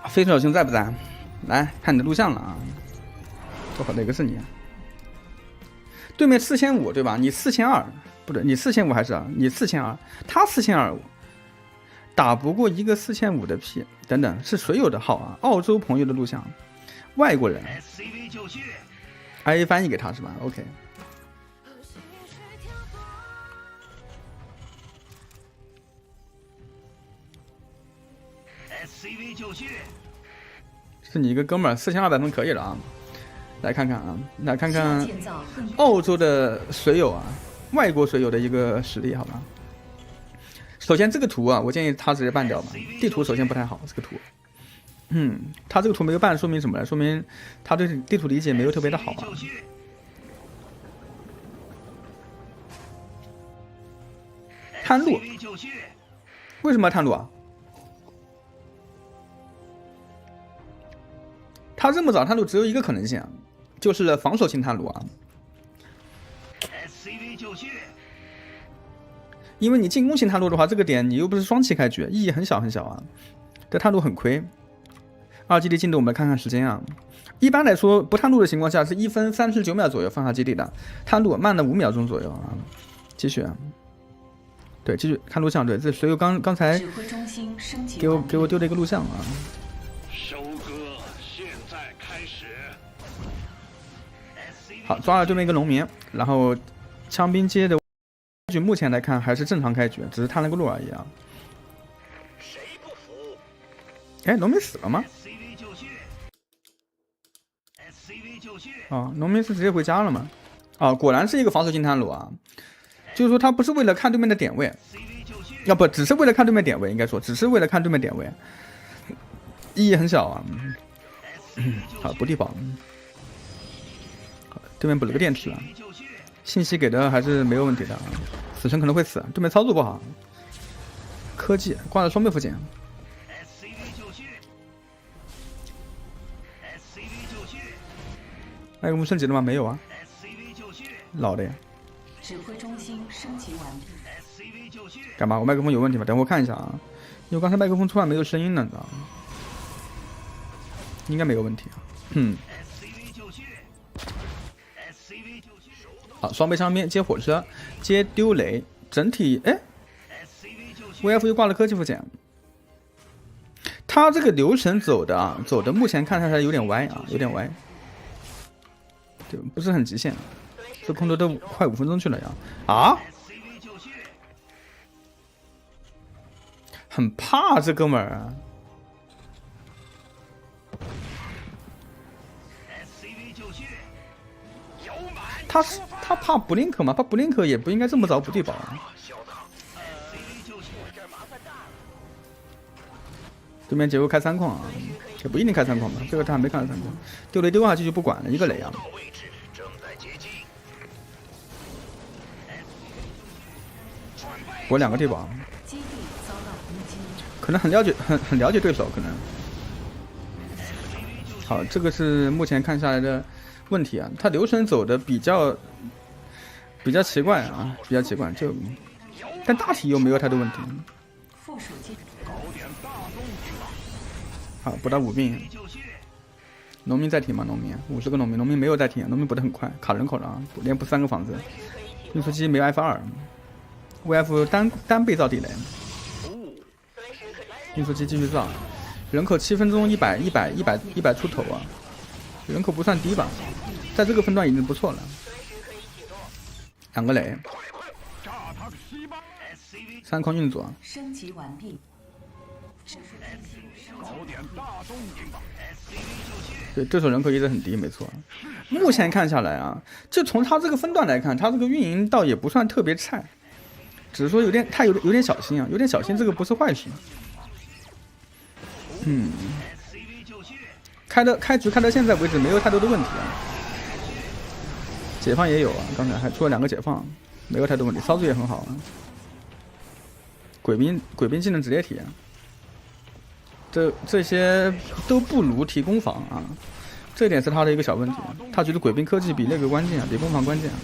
飞车小兄在不在？来看你的录像了啊！多好，哪个是你？对面4500对吧？你4200，不对，你4500还是你4200，他4200，打不过一个4500的 P。等等，是谁有的号啊？澳洲朋友的录像，外国人。IA 翻译给他是吧 ？OK。SCV 就绪，是你一个哥们儿，4200分可以了啊！来看看啊，来看看澳洲的水友啊，外国水友的一个实力，好吧？首先这个图啊，我建议他直接办掉吧。地图首先不太好，这个图，他这个图没有办，说明什么呢？说明他对地图理解没有特别的好啊。探路，为什么要探路啊？他这么早探路只有一个可能性啊，就是防守性探路啊。因为你进攻型探路的话，这个点你又不是双旗开局，意义很小很小啊。这探路很亏。2基地进度我们来看看时间啊。一般来说，不探路的情况下是1分39秒左右放下基地的，探路慢了5秒钟左右啊。继续啊。对，继续看录像。对，这所以刚才给我丢了一个录像啊。收割现在开始。好，抓了对面一个农民，然后枪兵接的开局目前来看还是正常开局，只是探了个路而已啊。谁不服？哎，农民死了吗？哦，农民是直接回家了吗？哦，果然是一个防守性探路啊。就是说他不是为了看对面的点位，要不只是为了看对面点位，应该说只是为了看对面点位，意义很小啊。好，不地保。对面补了个电池啊，信息给的还是没有问题的啊。死神可能会死，对面操作不好。科技挂了双倍附件。麦克风升级了吗？没有啊。老的呀。指挥中心升级完毕。干嘛？我麦克风有问题吗？等会我看一下啊，因为刚才麦克风突然没有声音了，你知道吗？应该没有问题啊。好，双倍枪兵接火车，接丢雷，整体哎 ，VF 又挂了科技附件。他这个流程走的目前看下来有点歪啊，有点歪，对，不是很极限。这空投都快5分钟去了呀！啊，很怕这哥们儿啊！他怕布林克吗？怕布林克也不应该这么早补地保啊！对面结构开3矿啊，也不一定开3矿吧，这个他还没看到3矿，丢雷丢下去就不管了，一个雷啊！我2个地保，可能很了解对手，可能。好，这个是目前看下来的问题啊，他流程走的比较奇怪啊，比较奇怪，就但大体又没有太多问题。好，补到5兵。农民在提吗？农民50个农民没有在提，农民补得很快，卡人口了啊，连补3个房子。运输机没有 F2。VF 单倍造地雷，运输机继续造，人口7分钟100出头啊，人口不算低吧，在这个分段已经不错了。2个雷，3矿运作，升级完毕。对，对手人口一直很低，没错。目前看下来啊，就从他这个分段来看，他这个运营倒也不算特别菜。只是说有点小心啊，有点小心，这个不是坏事。开局开到现在为止没有太多的问题啊。解放也有啊，刚才还出了2个解放，没有太多问题，操作也很好啊。鬼兵技能直接体啊，这些都不如提攻防啊，这点是他的一个小问题。他觉得鬼兵科技比那个关键啊，比攻防关键啊。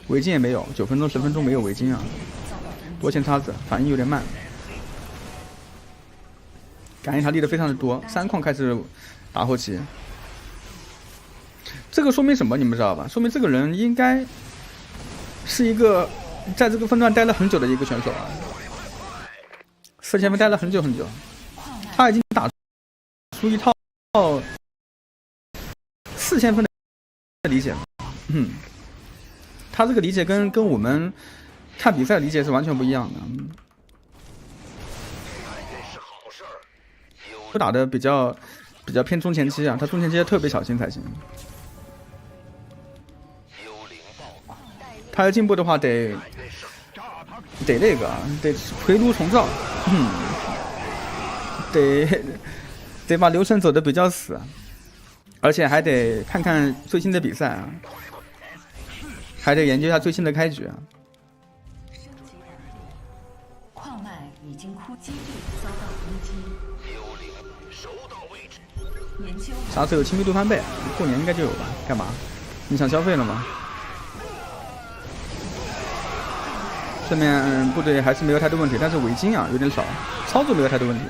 围巾也没有，9分钟10分钟没有围巾啊，多线叉子，反应有点慢。感应他立的非常的多，3矿开始打后期。这个说明什么？你们知道吧？说明这个人应该是一个在这个分段待了很久的一个选手啊，4000分待了很久很久，他已经打出一套4000分的理解了。他这个理解跟我们看比赛的理解是完全不一样的。就打的比较偏中前期啊，他中前期特别小心才行。他要进步的话得那个得回炉重造，得把流程走得比较死，而且还得看看最新的比赛啊，还得研究一下最新的开局啊。矿脉已经枯基地遭到攻击。研究啥时候有亲密度翻倍？过年应该就有吧？干嘛？你想消费了吗？这面部队还是没有太多问题，但是围巾啊有点少，操作没有太多问题。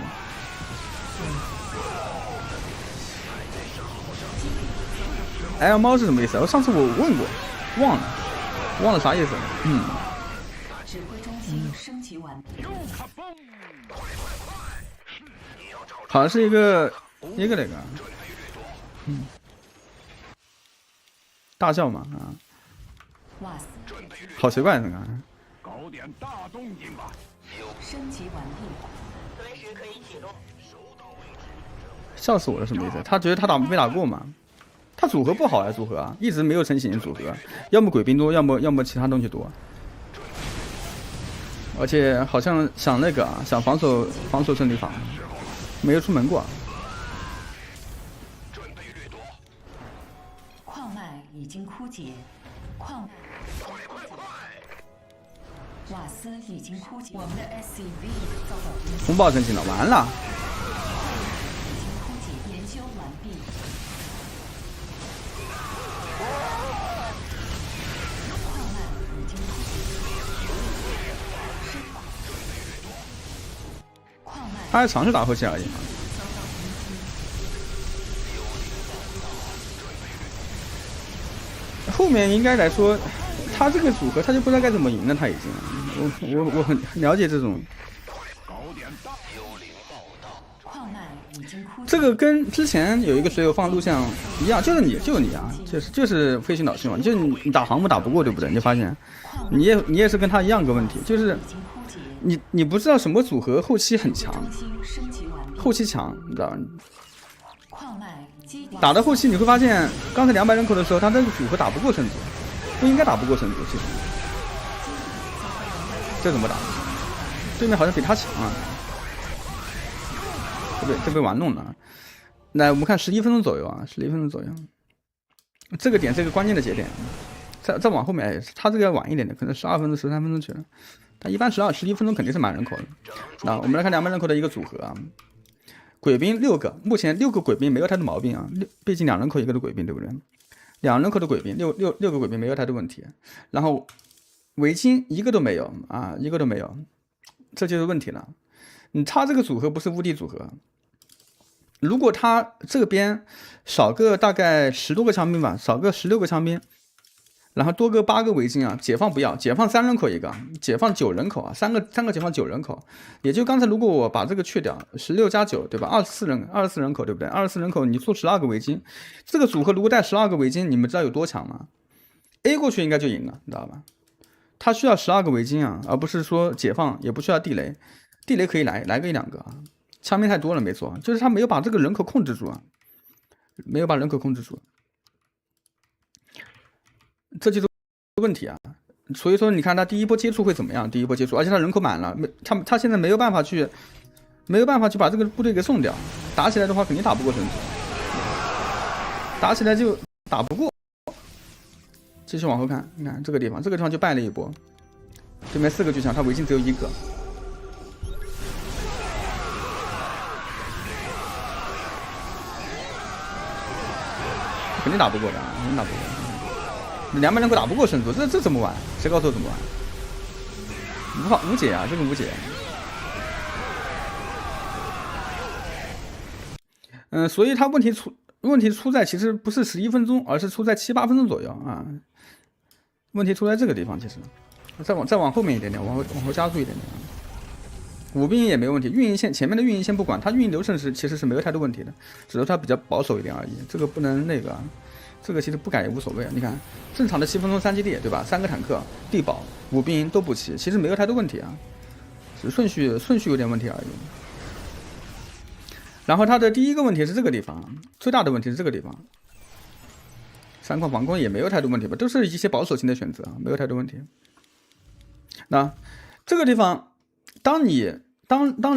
L 猫是什么意思？上次我问过，忘了啥意思了。指挥中心升级完毕。好像是一个那个，大笑嘛啊，瓦斯好奇怪那个。搞点大动静吧。升级完毕。随时可以启动。笑死我了，什么意思？他觉得他没打过嘛？他组合不好呀，组合啊，一直没有成型组合，要么鬼兵多，要么其他东西多。而且好像想那个啊，想防守胜利法，没有出门过。矿脉已经枯竭，矿瓦斯已经枯竭，我们的 SCV 遭到攻击。风暴成型了，完了。已经枯竭，研修完毕。矿脉已经枯竭，升法。矿脉他还尝试打后期而已嘛。遭到攻击。后面应该来说，他这个组合他就不知道该怎么赢了，他已经。我很了解这种。矿脉已经枯竭。这个跟之前有一个水友放录像一样，就是你啊，就是飞行导师嘛，就是你打航母打不过，对不对？你就发现，你也是跟他一样个问题，就是你不知道什么组合后期很强，后期强，你知道吗？打到后期你会发现，刚才200人口的时候，他那个组合打不过神族，不应该打不过神族，其实。这怎么打？对面好像比他强啊！这被玩弄了。来，我们看11分钟左右啊，11分钟左右。这个点是个关键的节点，再往后面，他这个要晚一点点，可能12分钟、13分钟去了。他一般11分钟肯定是满人口的。那我们来看200人口的一个组合啊，鬼兵6个，目前6个鬼兵没有太多毛病啊，毕竟2人口一个的鬼兵，对不对？2人口的鬼兵，六个鬼兵没有太多问题。然后围巾一个都没有啊，一个都没有，这就是问题了。他这个组合不是无敌组合。如果他这边少个大概10多个枪兵吧，少个16个枪兵，然后多个8个围巾啊，解放不要，解放3人口一个，解放9人口啊，三个解放9人口，也就刚才如果我把这个去掉，16加9对吧，24人口对不对？24人口你做12个围巾，这个组合如果带12个围巾，你们知道有多强吗 ？A 过去应该就赢了，你知道吧？他需要12个围巾啊，而不是说解放，也不需要地雷，地雷可以来个1-2个啊。枪兵太多了，没错，就是他没有把这个人口控制住啊，没有把人口控制住，这就是问题啊。所以说，你看他第一波接触会怎么样？第一波接触，而且他人口满了，他现在没有办法去把这个部队给送掉。打起来的话，肯定打不过神族，打起来就打不过。继续往后看，你看这个地方就败了一波。对面4个巨强，他围巾只有1个。肯定打不过的，肯定打不过。200人口打不过神族，这怎么玩？谁告诉我怎么玩？无解啊，这个无解。所以它问题出在其实不是11分钟，而是出在7、8分钟左右啊。问题出在这个地方，其实再往后面一点点，往后加速一点点。武兵也没问题，运营线前面的运营线不管，它运营流程其实是没有太多问题的，只是它比较保守一点而已。这个不能那个，这个其实不改也无所谓。你看正常的7分钟3基地，对吧？3个坦克、地堡、武兵都不齐，其实没有太多问题啊，只是顺序有点问题而已。然后它的第一个问题是这个地方，最大的问题是这个地方。3矿防空也没有太多问题吧，都是一些保守性的选择，没有太多问题。那这个地方，当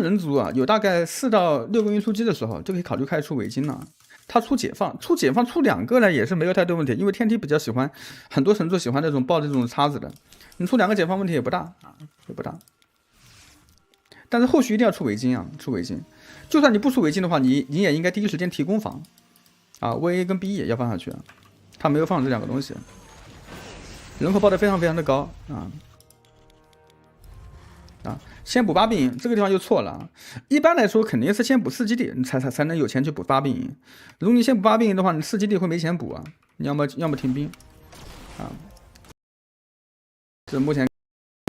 人族啊有大概4到6个运输机的时候，就可以考虑开始出围巾了。他出解放出2个呢，也是没有太多问题，因为天梯比较喜欢，很多神族喜欢那种抱这种叉子的，你出2个解放问题也不大啊，也不大。但是后续一定要出围巾啊，出围巾。就算你不出围巾的话，你也应该第一时间提攻防啊 ，VA 跟 BE 也要放下去啊。他没有放这2个东西，人口爆得非常非常的高啊！先补8兵营，这个地方就错了。一般来说，肯定是先补4基地，你才能有钱去补8兵营。如果你先补8兵营的话，你4基地会没钱补啊，你要么停兵啊。这是目前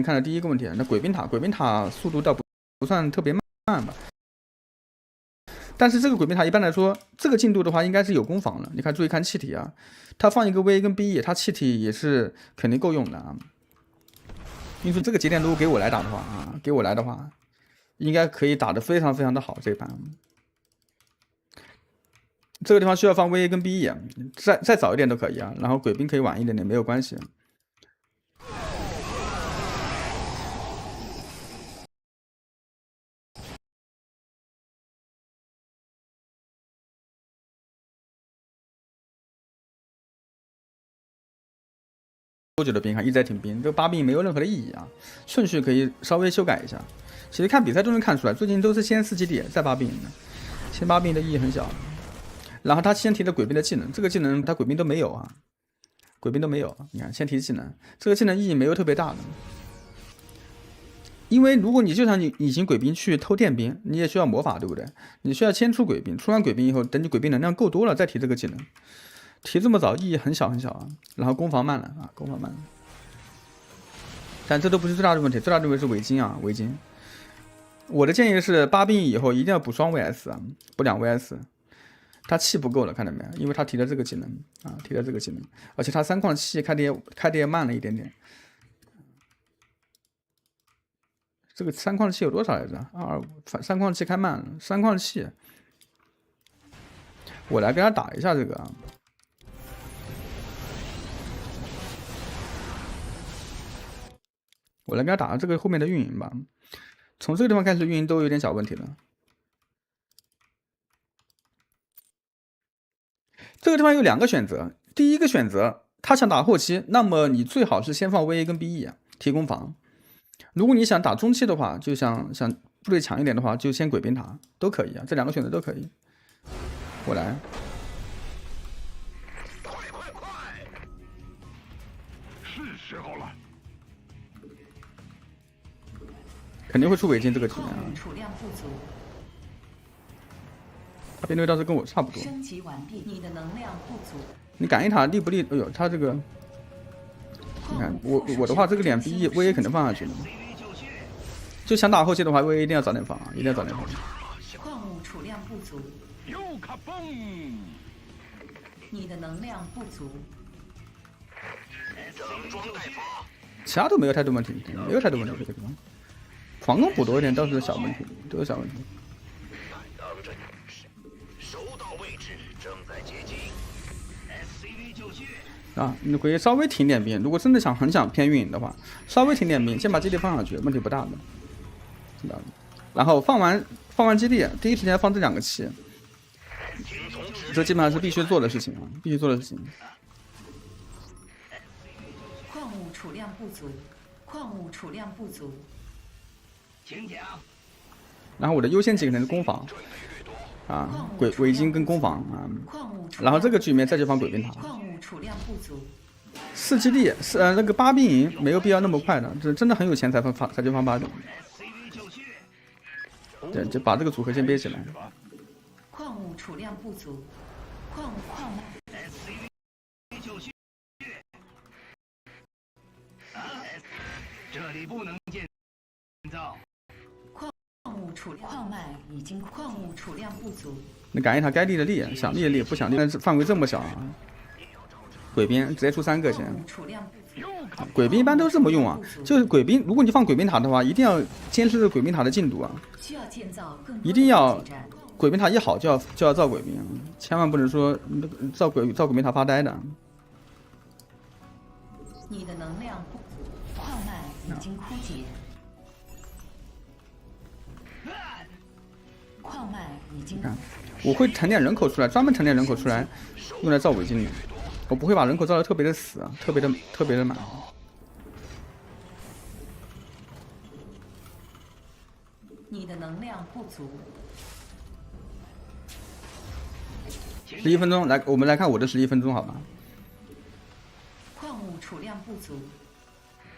看的第一个问题。那鬼兵塔速度倒不算特别慢吧。但是这个鬼兵塔一般来说，这个进度的话应该是有攻防了。你看，注意看气体啊，它放一个 VA 跟 BE， 它气体也是肯定够用的啊。因为这个节点如果给我来打的话啊，应该可以打得非常非常的好这一盘。这个地方需要放 VA 跟 BE， 再早一点都可以啊。然后鬼兵可以晚一点点，没有关系。多久的兵还一直在挺兵，这个8兵没有任何的意义啊，顺序可以稍微修改一下。其实看比赛都能看出来，最近都是先4基地再8兵的，先8兵的意义很小。然后他先提的鬼兵的技能，这个技能他鬼兵都没有啊，鬼兵都没有。你看先提技能，这个技能意义没有特别大的，因为如果你就像你隐形鬼兵去偷电兵，你也需要魔法，对不对？你需要先出鬼兵，出完鬼兵以后，等你鬼兵能量够多了再提这个技能。提这么早意义很小很小啊，然后攻防慢了啊，攻防慢了。但这都不是最大的问题，最大的问题是围巾啊，围巾。我的建议是8兵以后一定要补双 VS 啊，补2 VS。他气不够了，看到没有？因为他提的这个技能啊，提的这个技能，而且他3矿气开的也慢了一点点。这个3矿气有多少来着？225，3矿气开慢了，3矿气。我来给他打一下这个啊。我来给他打这个后面的运营吧，从这个地方开始运营都有点小问题了。这个地方有2个选择，第一个选择他想打后期，那么你最好是先放 VA 跟 BE 啊，提攻防。如果你想打中期的话，就想部队强一点的话，就先鬼兵塔都可以啊，这2个选择都可以。我来。是时候了。肯定会出围巾这个局面啊。他兵队倒是跟我差不多。升级完毕，你的能量不足。你感应塔利不利？哎呦，他这个，你看我的话，这个点 BE VA 肯定放下去的。就想打后期的话，VA 一定要早点放啊，一定要早点放。矿物储量不足。又卡嘣！你的能量不足。整装待发。其他都没有太多问题，没有太多问题这个地方。防空补多一点倒是小问题，都是小问题。当着收到位置，正在接近。SCV 就绪。啊，你可以稍微停点兵，如果真的很想偏运营的话，稍微停点兵，先把基地放上去，问题不大的。然后放完基地，第一时间放这2个气，这基本上是必须做的事情啊，必须做的事情。矿物储量不足，矿物储量不足。请讲。然后我的优先级可能是攻防，啊，围巾跟攻防啊，然后这个局面再去放鬼兵塔。矿物储量不足。4基地是那个8兵营没有必要那么快的，这真的很有钱才去放8兵。对，就把这个组合先憋起来。矿物物储量不足，矿脉 SCV 就绪。啊，这里不能建造。矿物储量不足，你感应他该立的立，想立的立，不想立，但是范围这么小啊。鬼兵直接出3个先。矿物储量不足，鬼兵一般都是这么用啊，就是鬼兵，如果你放鬼兵塔的话，一定要监视着鬼兵塔的进度啊，需要建造更多的一定要补给站鬼兵塔一好就要造鬼兵，千万不能说造鬼兵塔发呆的。你的能量不足，矿脉已经枯竭，矿脉已经看，我会腾点人口出来，专门腾点人口出来，用来造伪精灵。我不会把人口造的特别的死啊，特别的满。你的能量不足， 11分钟，来，我们来看我的11分钟，好吧？矿物储量不足，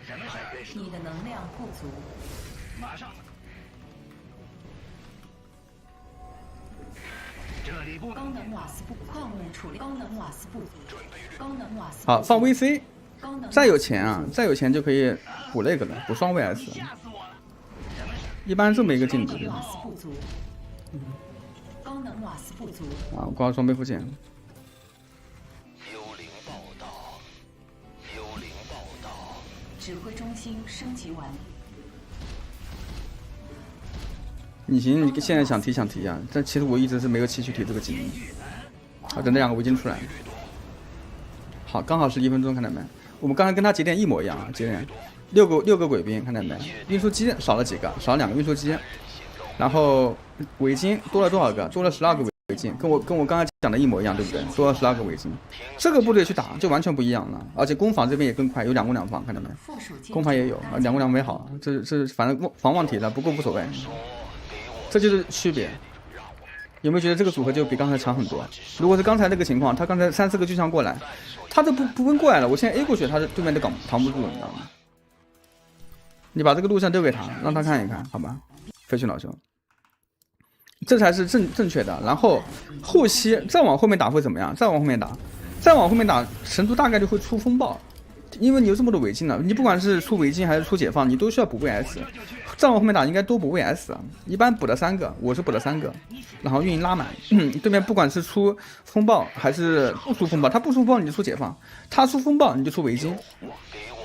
什么事？你的能量不足，马上。这里不高能瓦斯不矿物储量，高能瓦斯不足，高能瓦斯不足好，放 VC， 高能再有钱啊，再有钱就可以补那个了，补双 VS。吓死我了！什么事？一般这么一个进度高能瓦斯不足，高能瓦斯不足，啊，我挂装备附件。幽灵报道，幽灵报道。指挥中心升级完毕。你行，你现在想提啊，但其实我一直是没有气去提这个技能。好，等那2个围巾出来。好，刚好是1分钟，看到没？我们刚才跟他节点一模一样啊，节点6个鬼兵，看到没？运输机少了几个，少了2个运输机，然后围巾多了多少个？多了12个围巾，跟我刚才讲的一模一样，对不对？多了12个围巾，这个部队去打就完全不一样了，而且攻防这边也更快，有2攻2防，看到没？附属建攻防也有啊，2攻2防也好，这反正防忘体了，不过无所谓。这就是区别，有没有觉得这个组合就比刚才强很多？如果是刚才那个情况，他刚才3、4个巨像过来，他都不跟过来了，我现在 A 过去，他对面都扛不住，你知道吗？你把这个录像丢给他，让他看一看，好吧？飞去老兄，这才是正确的。然后后期再往后面打会怎么样？再往后面打，神族大概率会出风暴，因为你有这么多围巾了，你不管是出围巾还是出解放，你都需要补 VS。再往后面打应该多补 VS 啊，一般补了3个，我是补了3个，然后运营拉满。对面不管是出风暴还是不出风暴，他不出风暴你就出解放，他出风暴你就出围巾，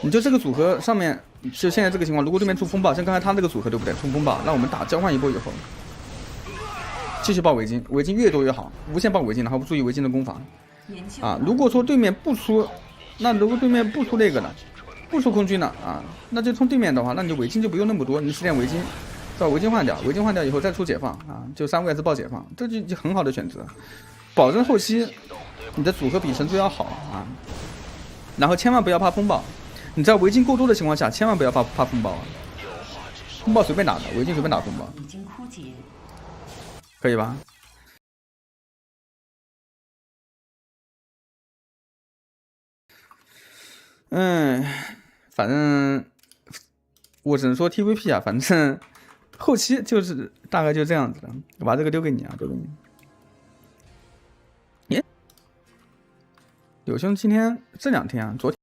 你就这个组合上面就现在这个情况，如果对面出风暴，像刚才他这个组合对不对？出风暴，那我们打交换一波以后，继续爆围巾，围巾越多越好，无限爆围巾，然后注意围巾的攻防啊。如果说对面不出，那如果对面不出那个呢？不出空军了啊，那就冲对面的话，那你围巾就不用那么多，你10点围巾，把围巾换掉，围巾换掉以后再出解放啊，就3 VS 爆解放，这就很好的选择，保证后期你的组合比神族要好啊。然后千万不要怕风暴，你在围巾够多的情况下，千万不要怕风暴啊，风暴随便打的，围巾随便打风暴，已经枯竭，可以吧？反正我只能说 TVP 啊，反正后期就是大概就这样子的。我把这个丢给你啊，丢给你。耶，柳兄今天这2天啊，昨天。